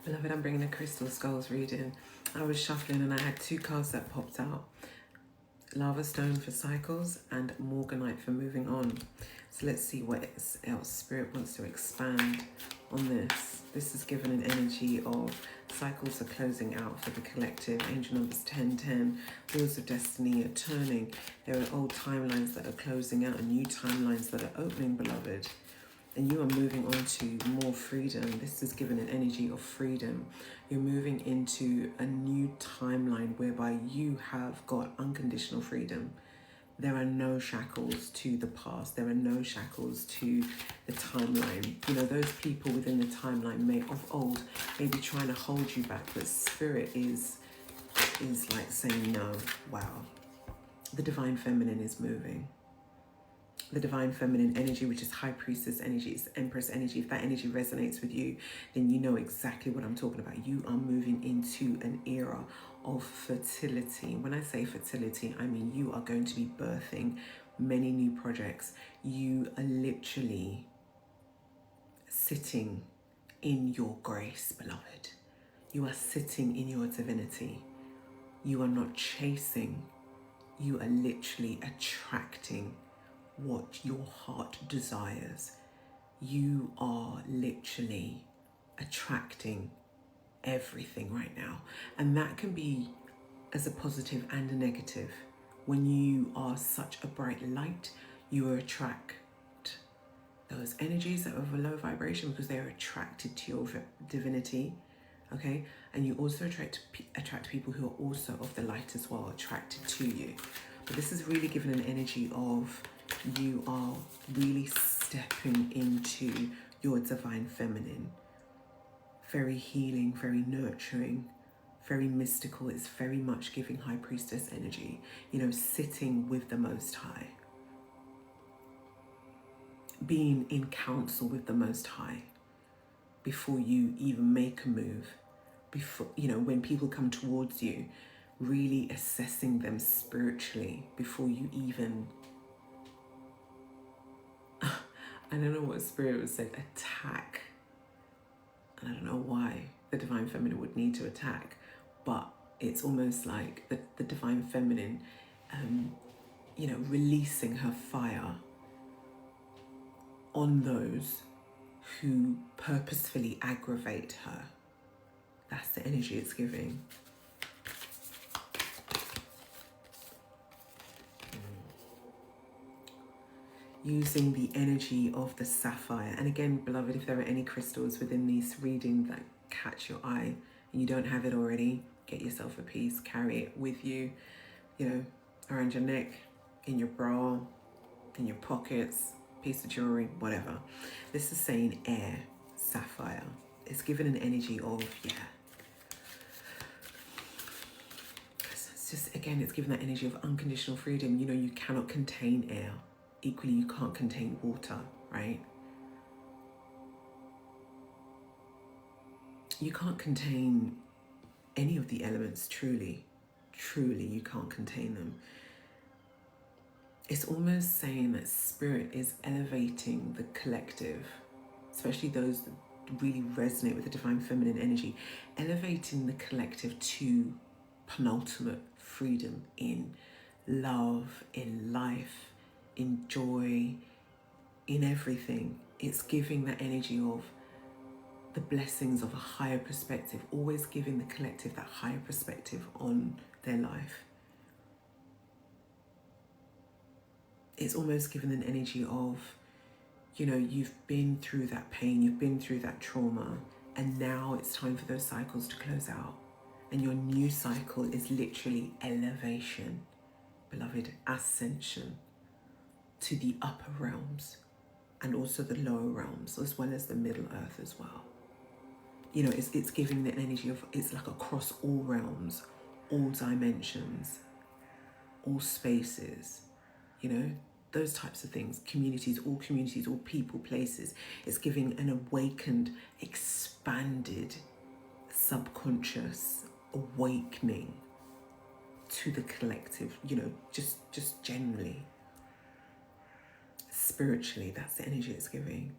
Beloved, I'm bringing a Crystal Skulls reading. I was shuffling and I had two cards that popped out. Lava Stone for cycles and Morganite for moving on. So let's see what else Spirit wants to expand on this. This is given an energy of cycles are closing out for the collective. Angel numbers 1010, wheels of destiny are turning. There are old timelines that are closing out and new timelines that are opening, beloved. And you are moving on to more freedom. This is given an energy of freedom. You're moving into a new timeline whereby you have got unconditional freedom. There are no shackles to the past. There are no shackles to the timeline. You know, those people within the timeline of old may be trying to hold you back, but Spirit is like saying no. Wow. The Divine Feminine is moving. The Divine Feminine energy, which is High Priestess energy, it's Empress energy. If that energy resonates with you, then you know exactly what I'm talking about. You are moving into an era of fertility. When I say fertility, I mean you are going to be birthing many new projects. You are literally sitting in your grace, beloved. You are sitting in your divinity. You are not chasing. You are literally attracting what your heart desires. You are literally attracting everything right now. And that can be as a positive and a negative. When you are such a bright light, you attract those energies that are of a low vibration because they are attracted to your divinity. Okay, and you also attract people who are also of the light as well, attracted to you. But this is really given an energy of you are really stepping into your divine feminine. Very healing, very nurturing, very mystical. It's very much giving High Priestess energy. You know, sitting with the Most High. Being in counsel with the Most High before you even make a move. Before, you know, when people come towards you, really assessing them spiritually before you even, I don't know what Spirit would say, attack. And I don't know why the Divine Feminine would need to attack, but it's almost like the Divine Feminine, you know, releasing her fire on those who purposefully aggravate her. That's the energy it's giving. Using the energy of the sapphire. And again, beloved, if there are any crystals within these readings that catch your eye and you don't have it already, get yourself a piece, carry it with you, you know, around your neck, in your bra, in your pockets, piece of jewelry, whatever. This is saying air, sapphire. It's given an energy of, yeah. It's just, again, it's given that energy of unconditional freedom. You know, you cannot contain air. Equally, you can't contain water, right? You can't contain any of the elements, truly. Truly, you can't contain them. It's almost saying that Spirit is elevating the collective, especially those that really resonate with the Divine Feminine energy, elevating the collective to penultimate freedom in love, in life, in joy, in everything. It's giving that energy of the blessings of a higher perspective, always giving the collective that higher perspective on their life. It's almost given an energy of, you know, you've been through that pain, you've been through that trauma, and now it's time for those cycles to close out. And your new cycle is literally elevation, beloved, ascension to the upper realms and also the lower realms, as well as the middle earth as well. You know, it's giving the energy of, it's like across all realms, all dimensions, all spaces, you know, those types of things, communities, all people, places. It's giving an awakened, expanded, subconscious awakening to the collective, you know, just generally. Spiritually, that's the energy it's giving.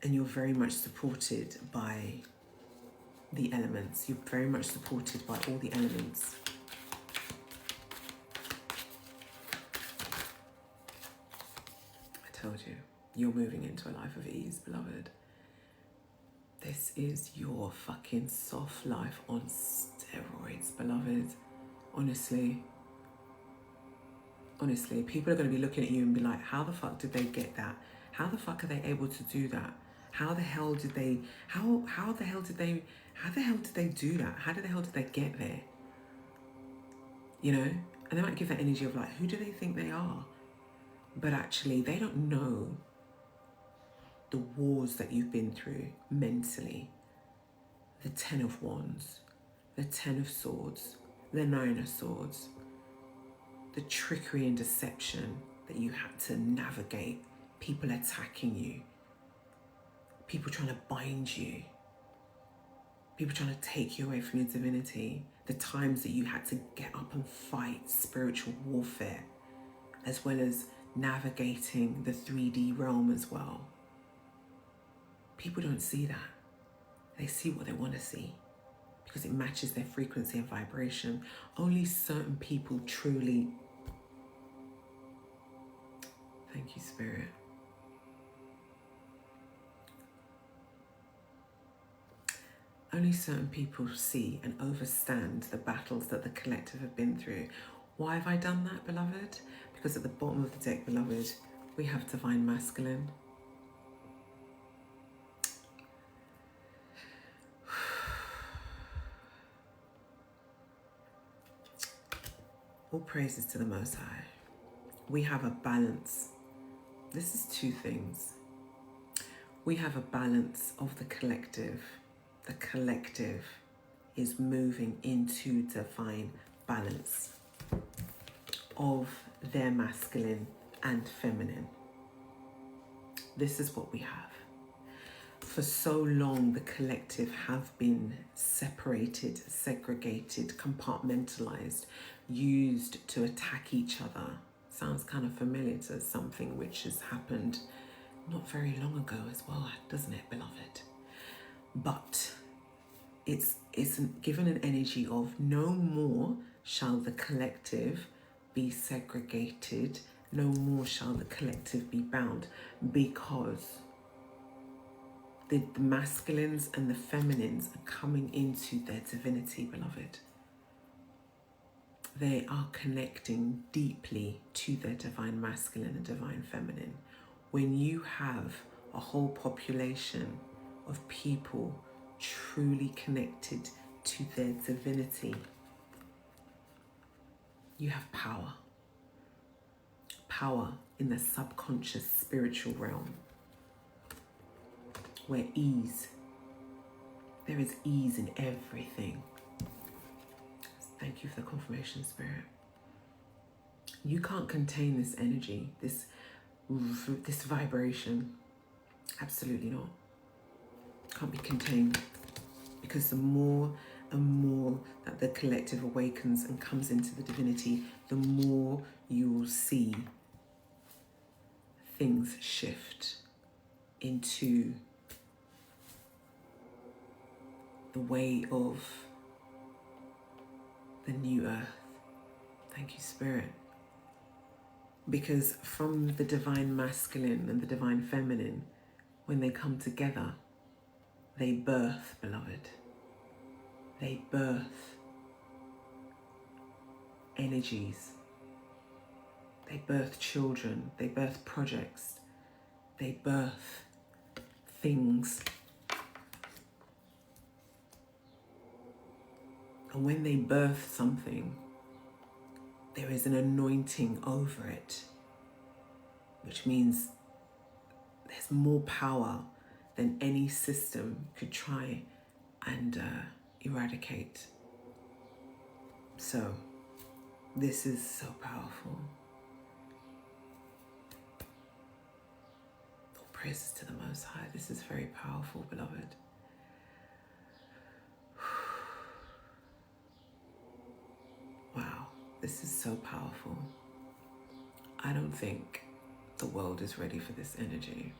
And you're very much supported by the elements. You're very much supported by all the elements. I told you, you're moving into a life of ease, beloved. This is your fucking soft life on steroids, beloved. Honestly. Honestly, people are going to be looking at you and be like, how the fuck did they get that? How the fuck are they able to do that? How the hell did they, how the hell did they do that? How the hell did they get there? You know? And they might give that energy of like, who do they think they are? But actually, they don't know the wars that you've been through mentally. The 10 of Wands, the 10 of Swords, the 9 of Swords, the trickery and deception that you had to navigate, people attacking you, people trying to bind you, people trying to take you away from your divinity, the times that you had to get up and fight spiritual warfare, as well as navigating the 3D realm as well. People don't see that. They see what they want to see because it matches their frequency and vibration. Only certain people truly... Thank you, Spirit. Only certain people see and understand the battles that the collective have been through. Why have I done that, beloved? Because at the bottom of the deck, beloved, we have Divine Masculine. All praises to the Most High. We have a balance. This is two things. We have a balance of the collective. The collective is moving into divine balance of their masculine and feminine. This is what we have. For so long, the collective have been separated, segregated, compartmentalized, used to attack each other. Sounds kind of familiar to something which has happened not very long ago as well, doesn't it, beloved? But it's given an energy of no more shall the collective be segregated, no more shall the collective be bound, because the masculines and the feminines are coming into their divinity, beloved. They are connecting deeply to their divine masculine and divine feminine. When you have a whole population of people truly connected to their divinity, you have power. Power in the subconscious spiritual realm, where there is ease in everything. Thank you for the confirmation, Spirit. You can't contain this energy, this vibration. Absolutely not. Can't be contained, because the more and more that the collective awakens and comes into the divinity, the more you will see things shift into the way of the new earth. Thank you, Spirit. Because from the divine masculine and the divine feminine, when they come together, they birth, beloved. They birth energies. They birth children. They birth projects. They birth things. And when they birth something, there is an anointing over it, which means there's more power than any system could try and eradicate. So, this is so powerful. All praises to the Most High. This is very powerful, beloved. Wow, this is so powerful. I don't think the world is ready for this energy,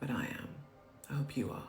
but I am. I hope you are.